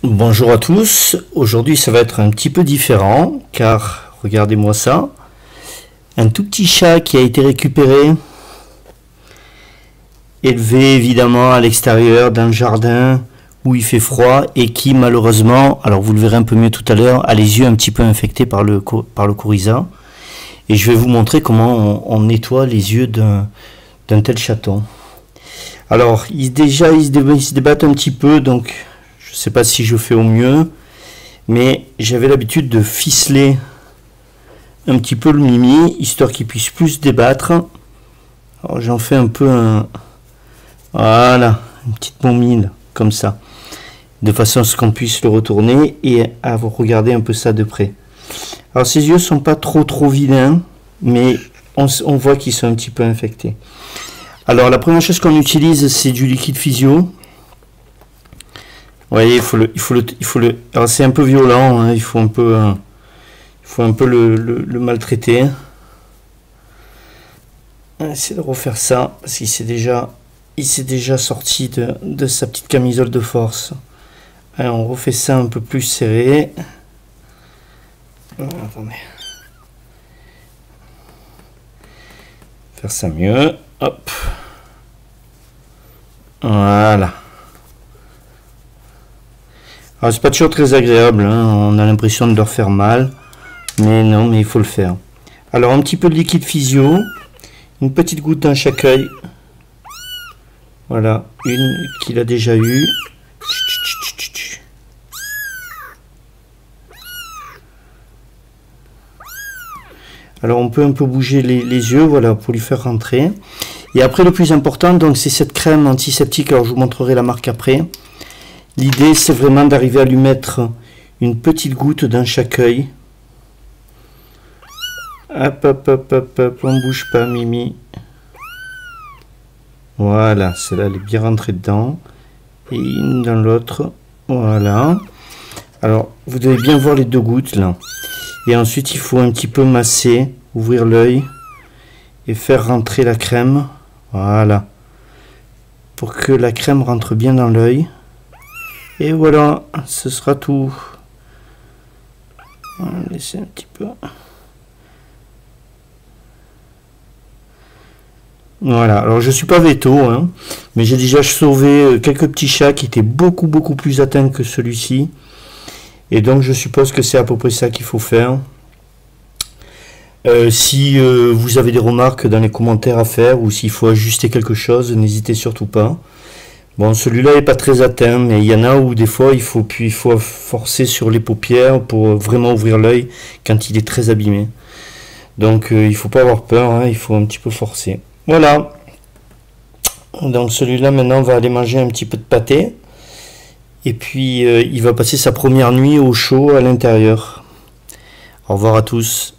Bonjour à tous, aujourd'hui ça va être un petit peu différent car regardez-moi ça, un tout petit chat qui a été récupéré, élevé évidemment à l'extérieur dans le jardin où il fait froid et qui malheureusement, alors vous le verrez un peu mieux tout à l'heure, a les yeux un petit peu infectés par le coryza et je vais vous montrer comment on nettoie les yeux d'un tel chaton. Alors il se débattent un petit peu, donc je ne sais pas si je fais au mieux, mais j'avais l'habitude de ficeler un petit peu le mimi, histoire qu'il puisse plus se débattre. Alors j'en fais un peu voilà, une petite momie, comme ça, de façon à ce qu'on puisse le retourner et à regarder un peu ça de près. Alors ses yeux sont pas trop vilains, mais on voit qu'ils sont un petit peu infectés. Alors la première chose qu'on utilise, c'est du liquide physio. Vous voyez, alors c'est un peu violent, hein, il faut un peu le maltraiter. On va essayer de refaire ça, parce qu'il s'est déjà sorti de sa petite camisole de force. Alors on refait ça un peu plus serré. Attendez. Faire ça mieux. Hop. Voilà. Alors c'est pas toujours très agréable, hein, on a l'impression de leur faire mal, mais non, mais il faut le faire. Alors un petit peu de liquide physio, une petite goutte dans chaque œil. Voilà, une qu'il a déjà eue. Alors on peut un peu bouger les yeux, voilà, pour lui faire rentrer. Et après le plus important, donc c'est cette crème antiseptique, alors je vous montrerai la marque après. L'idée, c'est vraiment d'arriver à lui mettre une petite goutte dans chaque œil. Hop, on bouge pas, Mimi. Voilà, celle-là, elle est bien rentrée dedans. Et une dans l'autre. Voilà. Alors, vous devez bien voir les deux gouttes, là. Et ensuite, il faut un petit peu masser, ouvrir l'œil et faire rentrer la crème. Voilà. Pour que la crème rentre bien dans l'œil. Et voilà, ce sera tout. On va laisser un petit peu. Voilà, alors je suis pas veto, hein, mais j'ai déjà sauvé quelques petits chats qui étaient beaucoup plus atteints que celui-ci. Et donc je suppose que c'est à peu près ça qu'il faut faire. Si vous avez des remarques dans les commentaires à faire ou s'il faut ajuster quelque chose, n'hésitez surtout pas. Bon, celui-là n'est pas très atteint, mais il y en a où des fois il faut forcer sur les paupières pour vraiment ouvrir l'œil quand il est très abîmé. Donc il faut pas avoir peur, hein, il faut un petit peu forcer. Voilà. Donc celui-là maintenant va aller manger un petit peu de pâté. Et puis il va passer sa première nuit au chaud à l'intérieur. Au revoir à tous.